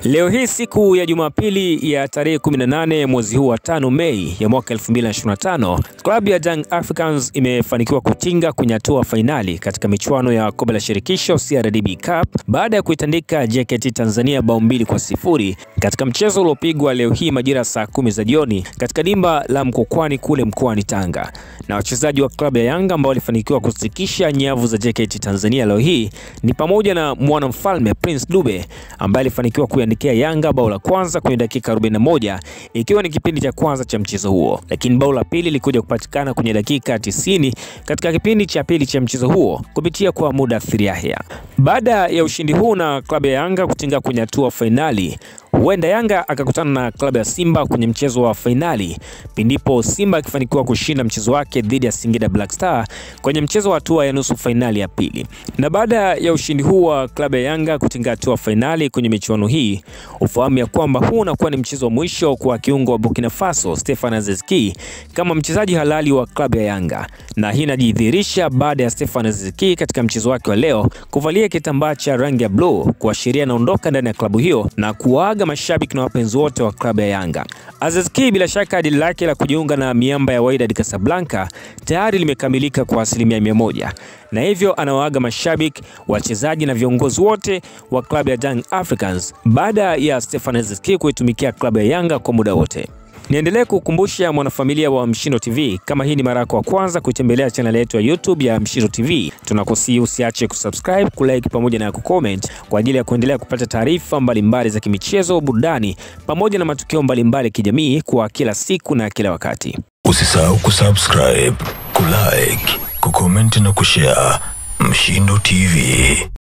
Leo hii siku ya Jumapili ya tarehe 18 mwezi huu wa 5 Mei ya mwaka 2025, klabu ya Young Africans imefanikiwa kutinga kwenye hatua fainali katika michuano ya kombe la shirikisho CRDB Cup baada ya kuitandika JKT Tanzania bao 2-0 katika mchezo uliopigwa leo hii majira saa 10 za jioni katika dimba la Mkokwani kule mkoani Tanga. Na wachezaji wa klabu ya Yanga ambao walifanikiwa kusikisha nyavu za JKT Tanzania leo hii ni pamoja na mwanamfalme Prince Dube ambaye alifanikiwa kuiandikia Yanga bao la kwanza kwenye dakika 41 ikiwa ni kipindi cha kwanza cha mchezo huo, lakini bao la pili lilikuja kupatikana kwenye dakika 90 katika kipindi cha pili cha mchezo huo kupitia kwa Mudathir Yahya. Baada ya ushindi huu na klabu ya Yanga kutinga kwenye hatua fainali, huenda Yanga akakutana na klabu ya Simba kwenye mchezo wa fainali pindipo Simba akifanikiwa kushinda mchezo wake dhidi ya Singida Black Star kwenye mchezo wa hatua ya nusu fainali ya pili. Na baada ya ushindi huu wa klabu ya Yanga kutinga hatua fainali kwenye michuano hii, ufahamu ya kwamba huu unakuwa ni mchezo wa mwisho kwa kiungo wa Burkina Faso Stefan Aziz Ki kama mchezaji halali wa klabu ya Yanga, na hii inajidhihirisha baada ya Stefan Aziz Ki katika mchezo wake wa leo kuvalia kitambaa cha rangi ya blue kuashiria anaondoka ndani ya klabu hiyo na kuaga mashabiki na wapenzi wote wa klabu ya Yanga. Aziz Ki bila shaka dili lake la kujiunga na miamba ya Wydad Casablanca tayari limekamilika kwa 100%, na hivyo anawaaga mashabiki, wachezaji na viongozi wote wa klabu ya Young Africans baada ya Stefan Aziz Ki kuitumikia klabu ya Yanga kwa muda wote. Niendelee kukumbusha mwanafamilia wa Mshindo TV, kama hii ni mara yako ya kwanza kuitembelea channel yetu ya YouTube ya Mshindo TV, tunakusihi usiache kusubscribe, kulike pamoja na kucomment kwa ajili ya kuendelea kupata taarifa mbalimbali za kimichezo, burudani pamoja na matukio mbalimbali kijamii kwa kila siku na kila wakati. Usisahau kusubscribe, kulike, kucomment na kushare. Mshindo TV.